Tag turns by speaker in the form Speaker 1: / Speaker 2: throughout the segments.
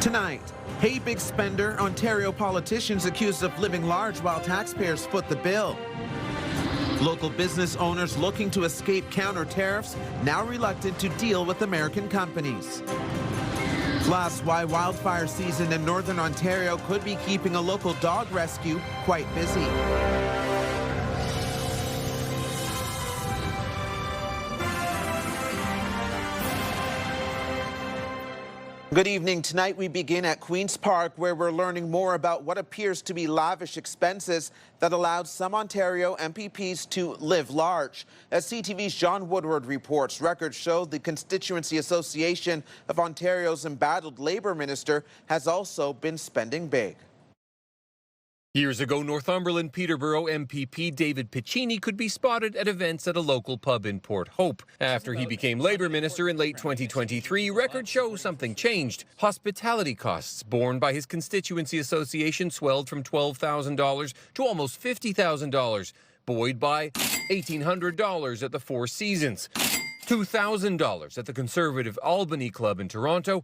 Speaker 1: Tonight, hey big spender, Ontario politicians accused of living large while taxpayers foot the bill. Local business owners looking to escape counter tariffs, now reluctant to deal with American companies. Plus, why wildfire season in Northern Ontario could be keeping a local dog rescue quite busy. Good evening. Tonight we begin at Queen's Park, where we're learning more about what appears to be lavish expenses that allowed some Ontario MPPs to live large. As CTV's John Woodward reports, records show the Constituency Association of Ontario's embattled Labour Minister has also been spending big.
Speaker 2: Years ago, Northumberland Peterborough MPP David Piccini could be spotted at events at a local pub in Port Hope. After he became Labour Minister in late 2023, records show something changed. Hospitality costs borne by his constituency association swelled from $12,000 to almost $50,000, buoyed by $1,800 at the Four Seasons, $2,000 at the conservative Albany Club in Toronto,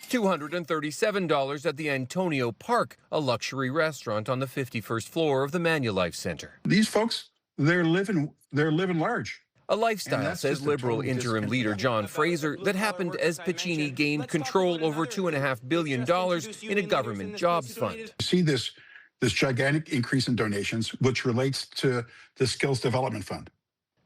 Speaker 2: $237 at the Antonio Park, a luxury restaurant on the 51st floor of the Manulife Centre.
Speaker 3: These folks, they're living large.
Speaker 2: A lifestyle, says Liberal interim leader John Fraser, that happened as Piccini gained control over $2.5 billion in a government jobs fund.
Speaker 3: You see this gigantic increase in donations, which relates to the Skills Development Fund.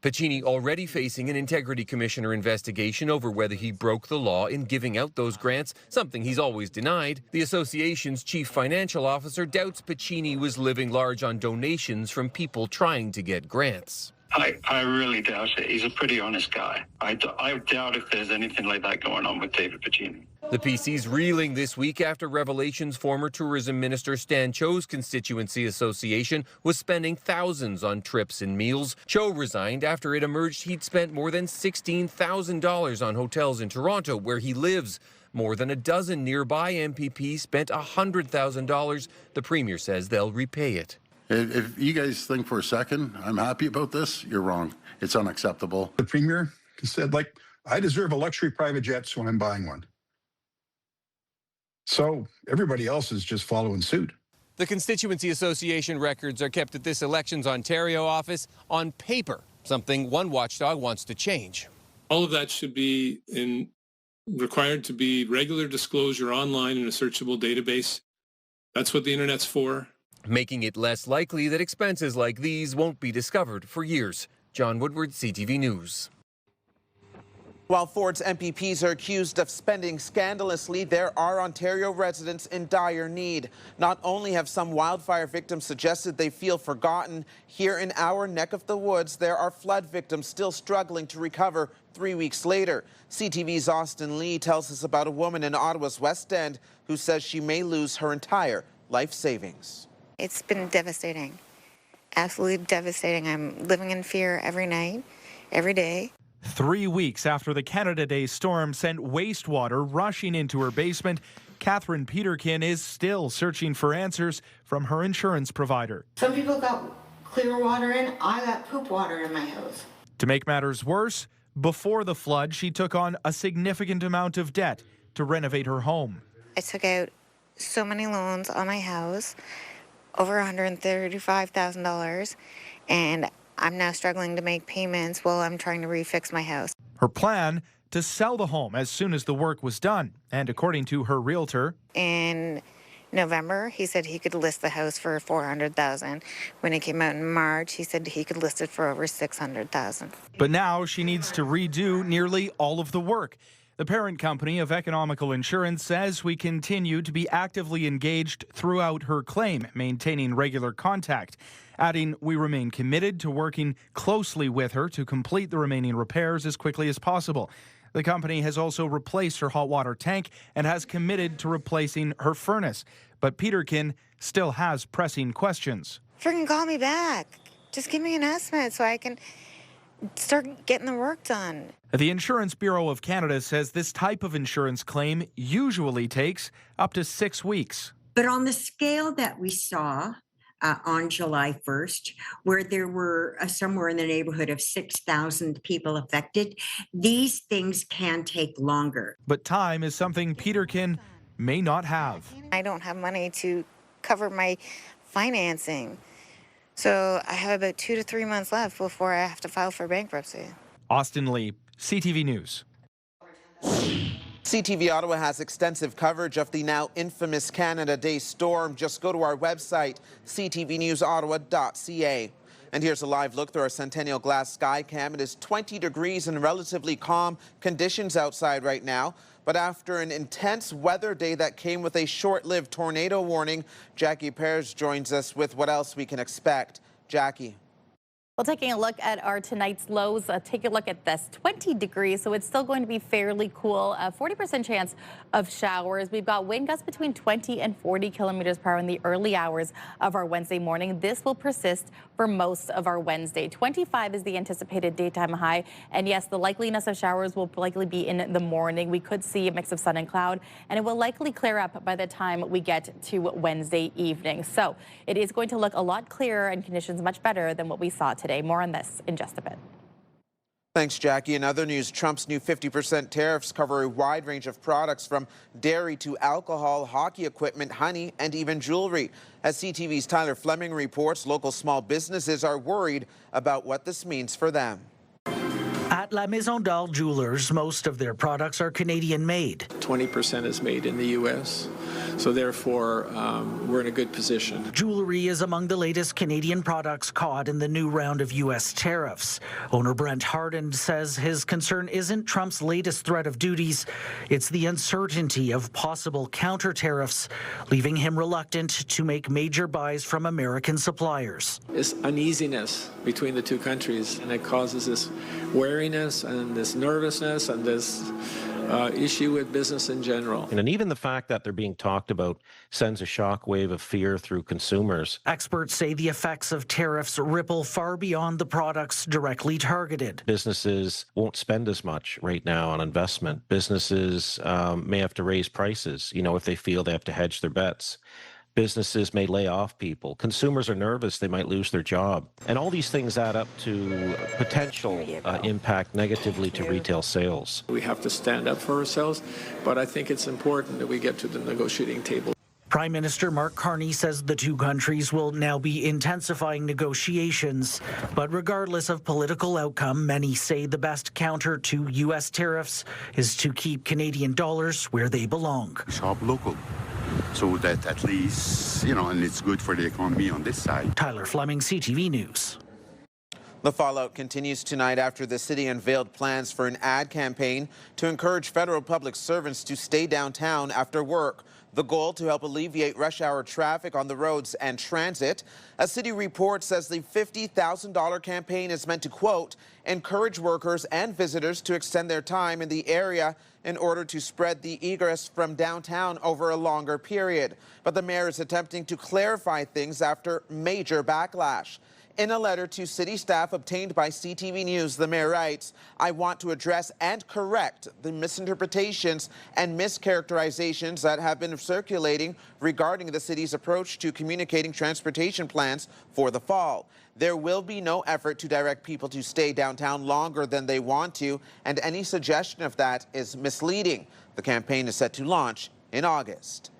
Speaker 2: Piccini already facing an Integrity Commissioner investigation over whether he broke the law in giving out those grants, something he's always denied. The association's chief financial officer doubts Piccini was living large on donations from people trying to get grants.
Speaker 4: I really doubt it. He's a pretty honest guy. I doubt if there's anything like that going on with David Piccini.
Speaker 2: The PC's reeling this week after revelations former Tourism Minister Stan Cho's constituency association was spending thousands on trips and meals. Cho resigned after it emerged he'd spent more than $16,000 on hotels in Toronto, where he lives. More than a dozen nearby MPPs spent $100,000. The Premier says they'll repay it.
Speaker 5: If you guys think for a second I'm happy about this, you're wrong. It's unacceptable.
Speaker 3: The Premier said, I deserve a luxury private jet, so I'm buying one. So everybody else is just following suit.
Speaker 2: The Constituency Association records are kept at this Elections Ontario office on paper, something one watchdog wants to change.
Speaker 6: All of that should be required to be regular disclosure online in a searchable database. That's what the internet's for.
Speaker 2: Making it less likely that expenses like these won't be discovered for years. John Woodward, CTV News.
Speaker 1: While Ford's MPPs are accused of spending scandalously, there are Ontario residents in dire need. Not only have some wildfire victims suggested they feel forgotten, here in our neck of the woods, there are flood victims still struggling to recover 3 weeks later. CTV's Austin Lee tells us about a woman in Ottawa's West End who says she may lose her entire life savings.
Speaker 7: It's been devastating, absolutely devastating. I'm living in fear every night, every day.
Speaker 8: 3 weeks after the Canada Day storm sent wastewater rushing into her basement, Catherine Peterkin is still searching for answers from her insurance provider.
Speaker 9: Some people got clear water in, I got poop water in my house.
Speaker 8: To make matters worse, before the flood, she took on a significant amount of debt to renovate her home.
Speaker 7: I took out so many loans on my house, over $135,000, and I'm now struggling to make payments while I'm trying to refix my house.
Speaker 8: Her plan, to sell the home as soon as the work was done. And according to her realtor,
Speaker 7: in November, he said he could list the house for $400,000. When it came out in March, he said he could list it for over $600,000.
Speaker 8: But now she needs to redo nearly all of the work. The parent company of Economical Insurance says we continue to be actively engaged throughout her claim, maintaining regular contact, adding we remain committed to working closely with her to complete the remaining repairs as quickly as possible. The company has also replaced her hot water tank and has committed to replacing her furnace. But Peterkin still has pressing questions.
Speaker 7: Freaking call me back. Just give me an estimate so I can start getting the work done.
Speaker 8: The Insurance Bureau of Canada says this type of insurance claim usually takes up to 6 weeks.
Speaker 10: But on the scale that we saw on July 1st, where there were somewhere in the neighborhood of 6,000 people affected, these things can take longer.
Speaker 8: But time is something Peterkin may not have.
Speaker 7: I don't have money to cover my financing. So I have about 2 to 3 months left before I have to file for bankruptcy.
Speaker 8: Austin Lee, CTV News.
Speaker 1: CTV Ottawa has extensive coverage of the now infamous Canada Day storm. Just go to our website, ctvnewsottawa.ca. And here's a live look through our Centennial Glass sky cam. It is 20 degrees and relatively calm conditions outside right now. But after an intense weather day that came with a short-lived tornado warning, Jackie Pears joins us with what else we can expect. Jackie.
Speaker 11: Well, taking a look at our tonight's lows, take a look at this, 20 degrees, so it's still going to be fairly cool. 40% chance of showers. We've got wind gusts between 20 and 40 kilometers per hour in the early hours of our Wednesday morning. This will persist for most of our Wednesday. 25 is the anticipated daytime high. And yes, the likeliness of showers will likely be in the morning. We could see a mix of sun and cloud, and it will likely clear up by the time we get to Wednesday evening. So it is going to look a lot clearer and conditions much better than what we saw today. More on this in just a bit.
Speaker 1: Thanks, Jackie. In other news, Trump's new 50% tariffs cover a wide range of products from dairy to alcohol, hockey equipment, honey, and even jewelry. As CTV's Tyler Fleming reports, local small businesses are worried about what this means for them.
Speaker 12: At La Maison d'Or Jewelers, most of their products are Canadian-made.
Speaker 13: 20% is made in the U.S., so therefore we're in a good position.
Speaker 12: Jewelry is among the latest Canadian products caught in the new round of U.S. tariffs. Owner Brent Harden says his concern isn't Trump's latest threat of duties, it's the uncertainty of possible counter tariffs, leaving him reluctant to make major buys from American suppliers.
Speaker 13: It's uneasiness between the two countries, and it causes this wariness and this nervousness and this issue with business in general.
Speaker 14: And even the fact that they're being talked about sends a shockwave of fear through consumers.
Speaker 12: Experts say the effects of tariffs ripple far beyond the products directly targeted.
Speaker 14: Businesses won't spend as much right now on investment. Businesses may have to raise prices, if they feel they have to hedge their bets. Businesses may lay off people. Consumers are nervous they might lose their job. And all these things add up to potential impact negatively to retail sales.
Speaker 13: We have to stand up for ourselves, but I think it's important that we get to the negotiating table.
Speaker 12: Prime Minister Mark Carney says the two countries will now be intensifying negotiations. But regardless of political outcome, many say the best counter to U.S. tariffs is to keep Canadian dollars where they belong.
Speaker 15: Shop local, so that at least, and it's good for the economy on this side.
Speaker 12: Tyler Fleming, CTV News.
Speaker 1: The fallout continues tonight after the city unveiled plans for an ad campaign to encourage federal public servants to stay downtown after work. The goal to help alleviate rush hour traffic on the roads and transit. A city report says the $50,000 campaign is meant to, quote, encourage workers and visitors to extend their time in the area in order to spread the egress from downtown over a longer period. But the mayor is attempting to clarify things after major backlash. In a letter to city staff obtained by CTV News, the mayor writes, I want to address and correct the misinterpretations and mischaracterizations that have been circulating regarding the city's approach to communicating transportation plans for the fall. There will be no effort to direct people to stay downtown longer than they want to, and any suggestion of that is misleading. The campaign is set to launch in August.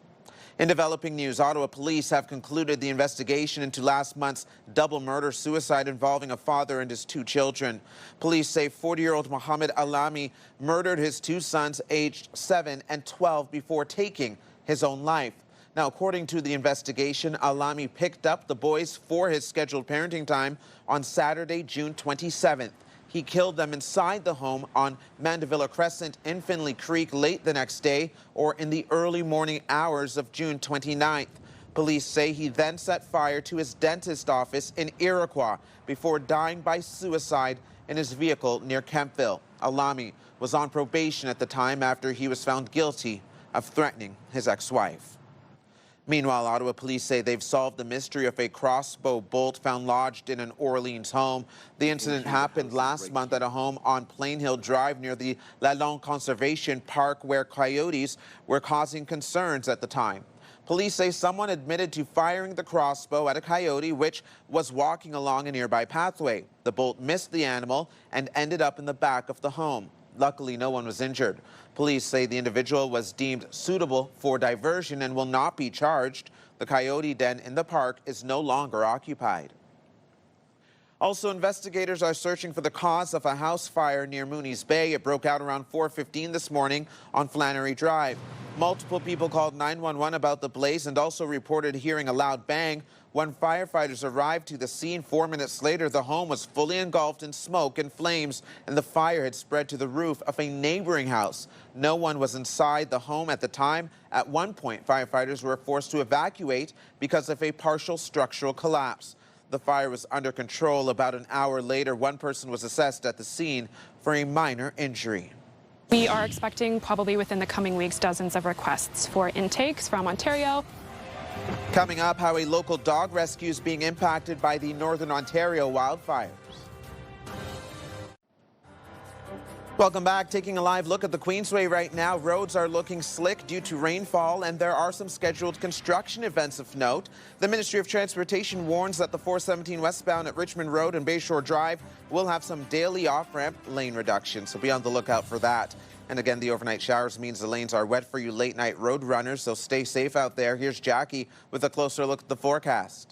Speaker 1: In developing news, Ottawa police have concluded the investigation into last month's double murder-suicide involving a father and his two children. Police say 40-year-old Mohammed Alami murdered his two sons aged 7 and 12 before taking his own life. Now, according to the investigation, Alami picked up the boys for his scheduled parenting time on Saturday, June 27th. He killed them inside the home on Mandevilla Crescent in Finley Creek late the next day or in the early morning hours of June 29th. Police say he then set fire to his dentist office in Iroquois before dying by suicide in his vehicle near Kempville. Alami was on probation at the time after he was found guilty of threatening his ex-wife. Meanwhile, Ottawa police say they've solved the mystery of a crossbow bolt found lodged in an Orleans home. The incident happened last month at a home on Plain Hill Drive near the Lalonde Conservation Park, where coyotes were causing concerns at the time. Police say someone admitted to firing the crossbow at a coyote which was walking along a nearby pathway. The bolt missed the animal and ended up in the back of the home. Luckily, no one was injured. Police say the individual was deemed suitable for diversion and will not be charged. The coyote den in the park is no longer occupied. Also, investigators are searching for the cause of a house fire near Mooney's Bay. It broke out around 4:15 this morning on Flannery Drive. Multiple people called 911 about the blaze and also reported hearing a loud bang. When firefighters arrived to the scene 4 minutes later, the home was fully engulfed in smoke and flames, and the fire had spread to the roof of a neighboring house. No one was inside the home at the time. At one point, firefighters were forced to evacuate because of a partial structural collapse. The fire was under control. About an hour later, one person was assessed at the scene for a minor injury.
Speaker 16: We are expecting probably within the coming weeks dozens of requests for intakes from Ontario.
Speaker 1: Coming up, how a local dog rescue is being impacted by the Northern Ontario wildfires. Welcome back. Taking a live look at the Queensway right now. Roads are looking slick due to rainfall, and there are some scheduled construction events of note. The Ministry of Transportation warns that the 417 westbound at Richmond Road and Bayshore Drive will have some daily off-ramp lane reductions, so be on the lookout for that. And again, the overnight showers means the lanes are wet for you late-night road runners, so stay safe out there. Here's Jackie with a closer look at the forecast.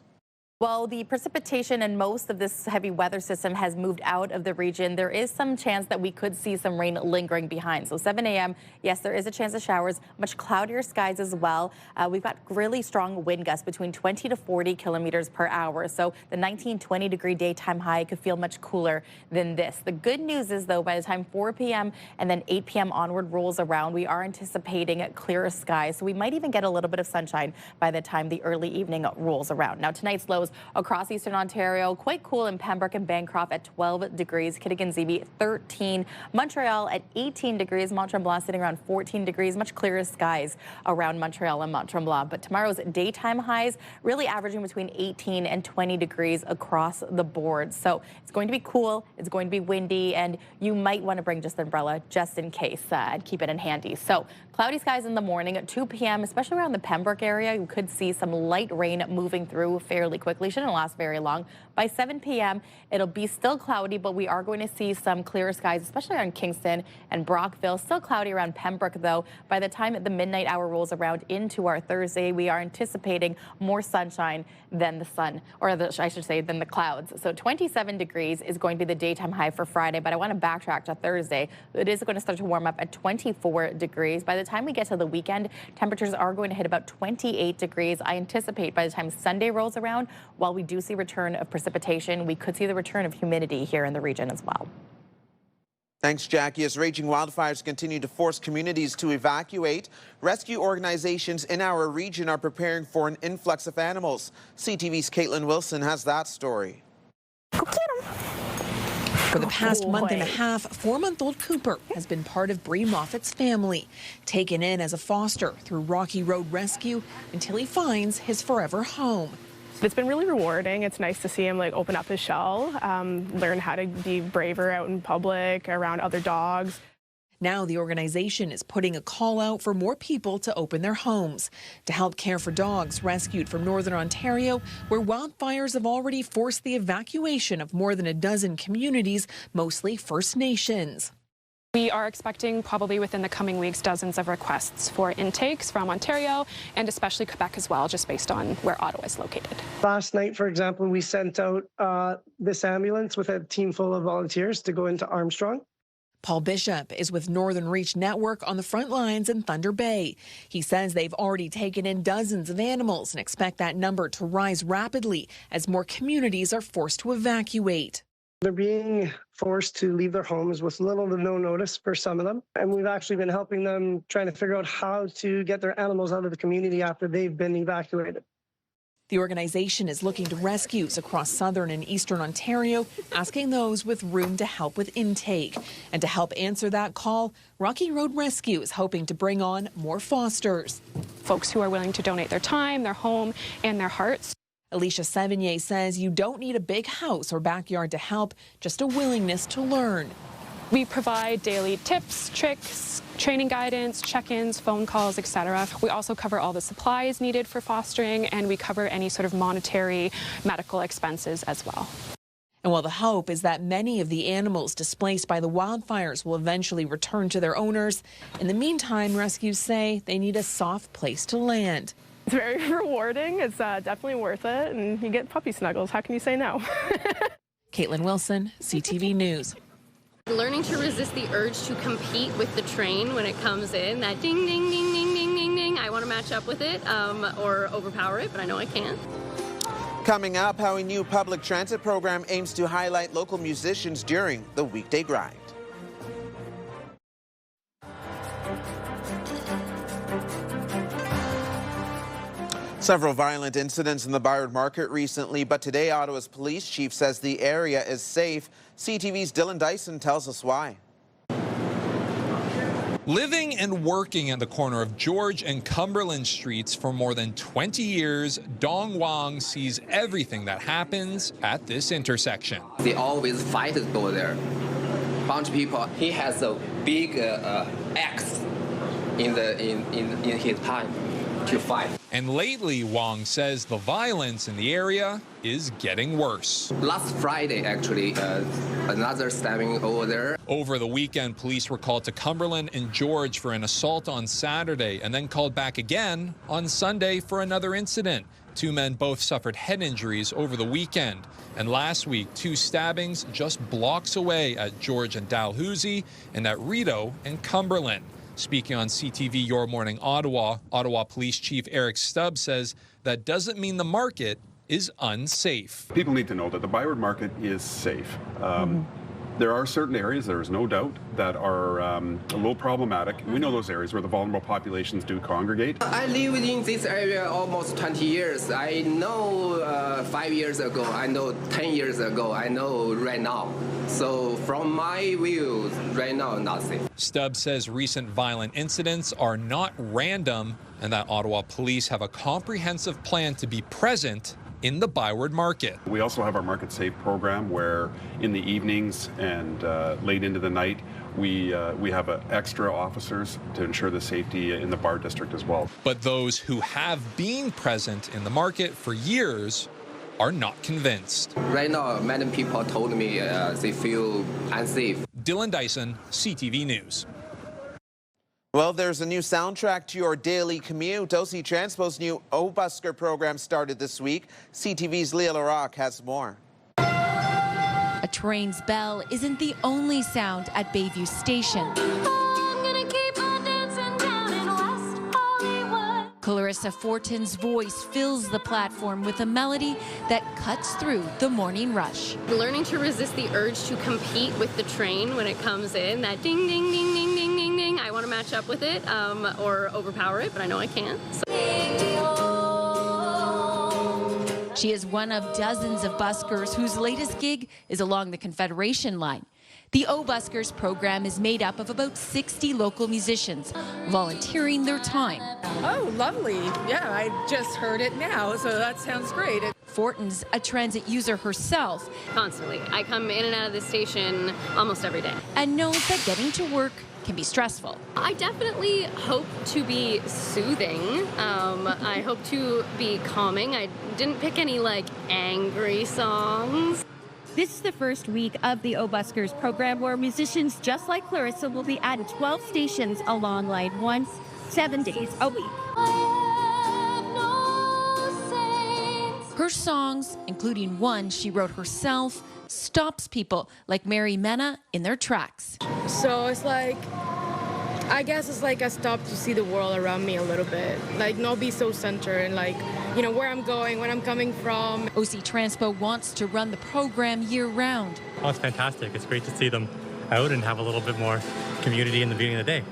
Speaker 11: Well, the precipitation and most of this heavy weather system has moved out of the region. There is some chance that we could see some rain lingering behind. So 7 a.m., yes, there is a chance of showers, much cloudier skies as well. We've got really strong wind gusts between 20 to 40 kilometers per hour. So the 19-20 degree daytime high could feel much cooler than this. The good news is, though, by the time 4 p.m. and then 8 p.m. onward rolls around, we are anticipating clearer skies. So we might even get a little bit of sunshine by the time the early evening rolls around. Now, tonight's lows across eastern Ontario, quite cool in Pembroke and Bancroft at 12 degrees, Kittigan-Zibi 13, Montreal at 18 degrees, Mont-Tremblant sitting around 14 degrees, much clearer skies around Montreal and Mont-Tremblant. But tomorrow's daytime highs really averaging between 18 and 20 degrees across the board. So it's going to be cool, it's going to be windy, and you might want to bring just an umbrella just in case and keep it in handy. So cloudy skies in the morning at 2 p.m., especially around the Pembroke area. You could see some light rain moving through fairly quickly. Shouldn't last very long. By 7 p.m., it'll be still cloudy, but we are going to see some clearer skies, especially around Kingston and Brockville. Still cloudy around Pembroke, though. By the time the midnight hour rolls around into our Thursday, we are anticipating more sunshine than the sun, or I should say, than the clouds. So 27 degrees is going to be the daytime high for Friday, but I want to backtrack to Thursday. It is going to start to warm up at 24 degrees. By the time we get to the weekend, temperatures are going to hit about 28 degrees. I anticipate by the time Sunday rolls around, while we do see return of precipitation, we could see the return of humidity here in the region as well.
Speaker 1: Thanks, Jackie. As raging wildfires continue to force communities to evacuate, rescue organizations in our region are preparing for an influx of animals. CTV's Caitlin Wilson has that story.
Speaker 17: Go get 'em. For the past month and a half, 4-month-old Cooper has been part of Bree Moffat's family, taken in as a foster through Rocky Road Rescue until he finds his forever home.
Speaker 16: It's been really rewarding. It's nice to see him open up his shell, learn how to be braver out in public, around other dogs.
Speaker 17: Now the organization is putting a call out for more people to open their homes to help care for dogs rescued from Northern Ontario, where wildfires have already forced the evacuation of more than a dozen communities, mostly First Nations.
Speaker 16: We are expecting probably within the coming weeks dozens of requests for intakes from Ontario and especially Quebec as well, just based on where Ottawa is located.
Speaker 18: Last night, for example, we sent out this ambulance with a team full of volunteers to go into Armstrong.
Speaker 17: Paul Bishop is with Northern Reach Network on the front lines in Thunder Bay. He says they've already taken in dozens of animals and expect that number to rise rapidly as more communities are forced to evacuate.
Speaker 18: They're being forced to leave their homes with little to no notice for some of them. And we've actually been helping them trying to figure out how to get their animals out of the community after they've been evacuated.
Speaker 17: The organization is looking to rescues across southern and eastern Ontario, asking those with room to help with intake. And to help answer that call, Rocky Road Rescue is hoping to bring on more fosters.
Speaker 16: Folks who are willing to donate their time, their home, and their hearts.
Speaker 17: Alicia Sevigny says you don't need a big house or backyard to help, just a willingness to learn.
Speaker 16: We provide daily tips, tricks, training guidance, check-ins, phone calls, etc. We also cover all the supplies needed for fostering, and we cover any sort of monetary medical expenses as well.
Speaker 17: And while the hope is that many of the animals displaced by the wildfires will eventually return to their owners, in the meantime, rescues say they need a soft place to land.
Speaker 19: It's very rewarding. It's definitely worth it, and you get puppy snuggles. How can you say no?
Speaker 17: Caitlin Wilson, CTV News.
Speaker 20: Learning to resist the urge to compete with the train when it comes in, that ding, ding, ding, ding, ding, ding, ding. I want to match up with it or overpower it, but I know I can't.
Speaker 1: Coming up, how a new public transit program aims to highlight local musicians during the weekday grind. Several violent incidents in the ByWard Market recently, but today Ottawa's police chief says the area is safe. CTV's Dylan Dyson tells us why.
Speaker 21: Living and working at the corner of George and Cumberland Streets for more than 20 years, Dong Wang sees everything that happens at this intersection.
Speaker 22: They always fight to go there. Bunch of people. He has a big axe in his time to fight.
Speaker 21: And lately, Wang says the violence in the area is getting worse.
Speaker 22: Last Friday, actually, another stabbing over there.
Speaker 21: Over the weekend, police were called to Cumberland and George for an assault on Saturday and then called back again on Sunday for another incident. Two men both suffered head injuries over the weekend. And last week, two stabbings just blocks away at George and Dalhousie and at Rideau and Cumberland. Speaking on CTV Your Morning Ottawa, Ottawa Police Chief Eric Stubbs says that doesn't mean the market is unsafe.
Speaker 23: People need to know that the ByWard Market is safe. There are certain areas, there is no doubt, that are a little problematic. We know those areas where the vulnerable populations do congregate.
Speaker 22: I live in this area almost 20 years. I know 5 years ago, I know 10 years ago, I know right now. So from my view, right now, not safe.
Speaker 21: Stubbs says recent violent incidents are not random and that Ottawa police have a comprehensive plan to be present in the ByWard Market.
Speaker 23: We also have our Market Safe program where in the evenings and late into the night, we have extra officers to ensure the safety in the bar district as well.
Speaker 21: But those who have been present in the market for years are not convinced.
Speaker 22: Right now, many people told me they feel unsafe.
Speaker 21: Dylan Dyson, CTV News.
Speaker 1: Well, there's a new soundtrack to your daily commute. OC Transpo's new O-Busker program started this week. CTV's Leah LaRocque has more.
Speaker 24: A train's bell isn't the only sound at Bayview Station. Clarissa Fortin's voice fills the platform with a melody that cuts through the morning rush.
Speaker 20: Learning to resist the urge to compete with the train when it comes in, that ding, ding, ding, ding, ding, ding, ding. I want to match up with it or overpower it, but I know I can't. So.
Speaker 24: She is one of dozens of buskers whose latest gig is along the Confederation line. The O-Buskers program is made up of about 60 local musicians volunteering their time.
Speaker 25: Oh, lovely. Yeah, I just heard it now, so that sounds great.
Speaker 24: Fortin's a transit user herself.
Speaker 20: Constantly. I come in and out of the station almost every day.
Speaker 24: And knows that getting to work can be stressful.
Speaker 20: I definitely hope to be soothing. I hope to be calming. I didn't pick any, angry songs.
Speaker 24: This is the first week of the O-Buskers program where musicians just like Clarissa will be at 12 stations along Line 1, 7 days a week. Her songs, including one she wrote herself, stops people like Mary Mena in their tracks.
Speaker 19: So it's I guess it's a stop to see the world around me a little bit. Not be so centered and where I'm going, where I'm coming from.
Speaker 24: OC Transpo wants to run the program year-round.
Speaker 26: Oh, it's fantastic. It's great to see them out and have a little bit more community in the beginning of the day.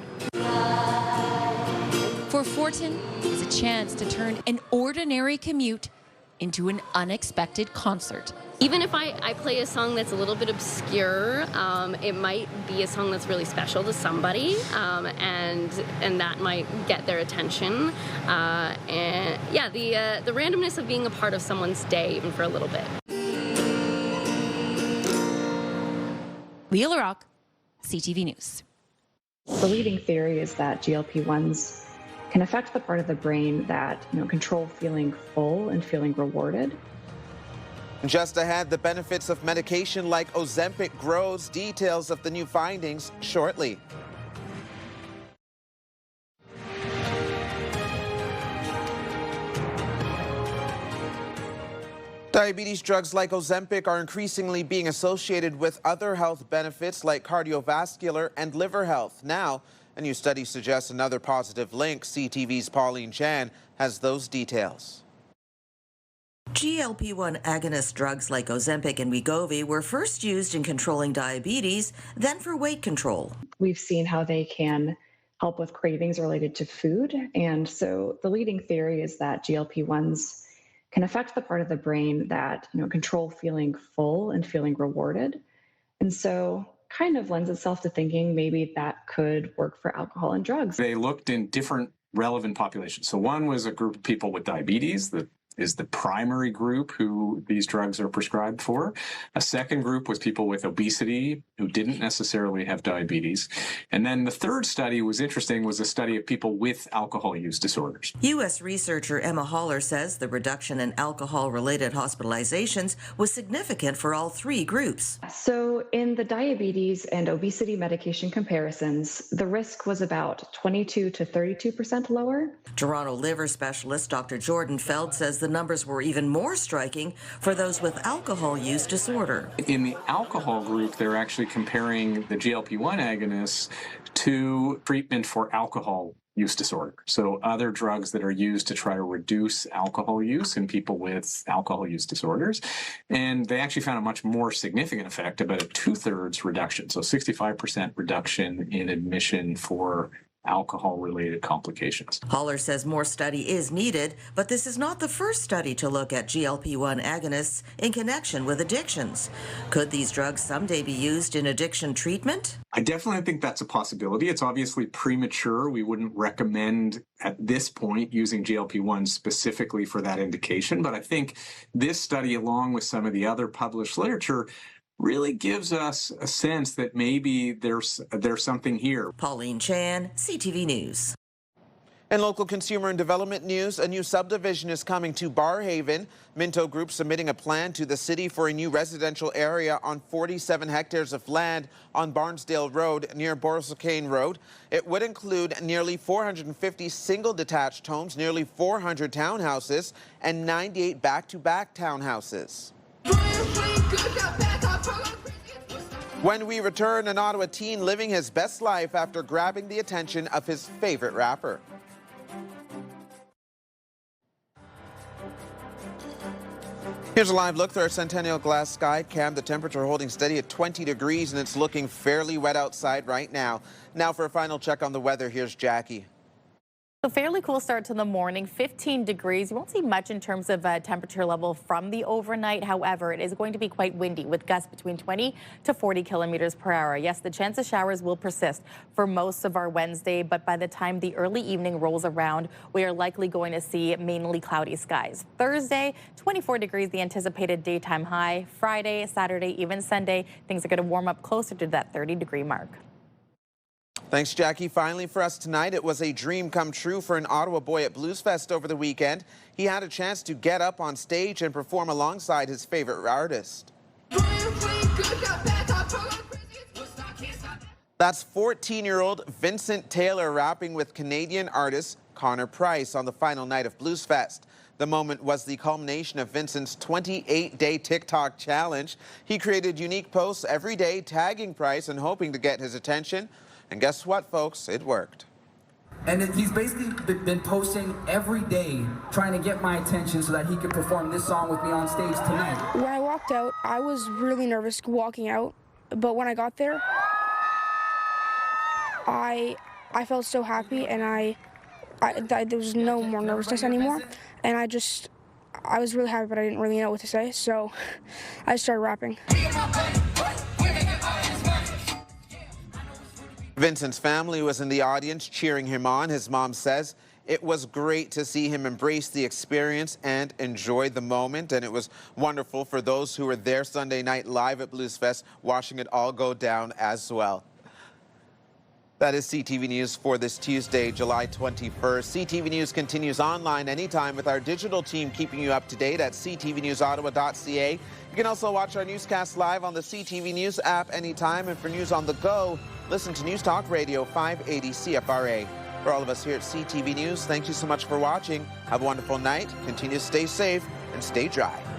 Speaker 24: For Fortin, it's a chance to turn an ordinary commute into an unexpected concert.
Speaker 20: Even if I play a song that's a little bit obscure, it might be a song that's really special to somebody, and that might get their attention. And yeah, the randomness of being a part of someone's day, even for a little bit.
Speaker 24: Leah LaRocque, CTV News.
Speaker 27: The leading theory is that GLP-1s can affect the part of the brain that control feeling full and feeling rewarded.
Speaker 1: Just ahead, the benefits of medication like Ozempic grows. Details of the new findings shortly. Diabetes drugs like Ozempic are increasingly being associated with other health benefits like cardiovascular and liver health. Now, a new study suggests another positive link. CTV's Pauline Chan has those details.
Speaker 2: GLP-1 agonist drugs like Ozempic and Wegovy were first used in controlling diabetes, then for weight control.
Speaker 27: We've seen how they can help with cravings related to food. And so the leading theory is that GLP-1s can affect the part of the brain that, control feeling full and feeling rewarded. And so kind of lends itself to thinking maybe that could work for alcohol and drugs.
Speaker 3: They looked in different relevant populations. So one was a group of people with diabetes that is the primary group who these drugs are prescribed for. A second group was people with obesity who didn't necessarily have diabetes. And then the third study was interesting, was a study of people with alcohol use disorders.
Speaker 2: U.S. researcher Emma Haller says the reduction in alcohol-related hospitalizations was significant for all three groups.
Speaker 27: So in the diabetes and obesity medication comparisons, the risk was about 22 to 32% lower.
Speaker 2: Toronto liver specialist Dr. Jordan Feld says the numbers were even more striking for those with alcohol use disorder.
Speaker 3: In the alcohol group, they're actually comparing the GLP-1 agonists to treatment for alcohol use disorder. So other drugs that are used to try to reduce alcohol use in people with alcohol use disorders. And they actually found a much more significant effect, about a 2/3 reduction. So 65% reduction in admission for alcohol-related complications.
Speaker 2: Haller says more study is needed, but this is not the first study to look at GLP-1 agonists in connection with addictions. Could these drugs someday be used in addiction treatment?
Speaker 3: I definitely think that's a possibility. It's obviously premature. We wouldn't recommend at this point using GLP-1 specifically for that indication, but I think this study, along with some of the other published literature, really gives us a sense that maybe there's something here.
Speaker 2: Pauline Chan, CTV News.
Speaker 1: In local consumer and development news, a new subdivision is coming to Barhaven. Minto Group submitting a plan to the city for a new residential area on 47 hectares of land on Barnesdale Road near Borselkane Road. It would include nearly 450 single detached homes, nearly 400 townhouses, and 98 back-to-back townhouses. When we return, an Ottawa teen living his best life after grabbing the attention of his favorite rapper. Here's a live look through our Centennial Glass Sky Cam. The temperature holding steady at 20 degrees, and it's looking fairly wet outside right now. Now for a final check on the weather, here's Jackie.
Speaker 11: A fairly cool start to the morning, 15 degrees. You won't see much in terms of temperature level from the overnight. However, it is going to be quite windy with gusts between 20 to 40 kilometers per hour. Yes, the chance of showers will persist for most of our Wednesday, but by the time the early evening rolls around, we are likely going to see mainly cloudy skies. Thursday, 24 degrees, the anticipated daytime high. Friday, Saturday, even Sunday, things are going to warm up closer to that 30-degree mark.
Speaker 1: Thanks, Jackie. Finally for us tonight, it was a dream come true for an Ottawa boy at Bluesfest over the weekend. He had a chance to get up on stage and perform alongside his favorite artist. That's 14-year-old Vincent Taylor rapping with Canadian artist Connor Price on the final night of Bluesfest. The moment was the culmination of Vincent's 28-day TikTok challenge. He created unique posts every day tagging Price and hoping to get his attention. And guess what, folks? It worked.
Speaker 4: And he's basically been posting every day trying to get my attention so that he could perform this song with me on stage tonight.
Speaker 19: When I walked out, I was really nervous walking out, but when I got there, I felt so happy, and there was no more nervousness anymore, and I was really happy, but I didn't really know what to say, so I started rapping.
Speaker 1: Vincent's family was in the audience cheering him on. His mom says it was great to see him embrace the experience and enjoy the moment. And it was wonderful for those who were there Sunday night live at Bluesfest, watching it all go down as well. That is CTV News for this Tuesday, July 21st. CTV News continues online anytime with our digital team keeping you up to date at ctvnewsottawa.ca. You can also watch our newscast live on the CTV News app anytime. And for news on the go, listen to News Talk Radio 580 CFRA. For all of us here at CTV News, thank you so much for watching. Have a wonderful night. Continue to stay safe and stay dry.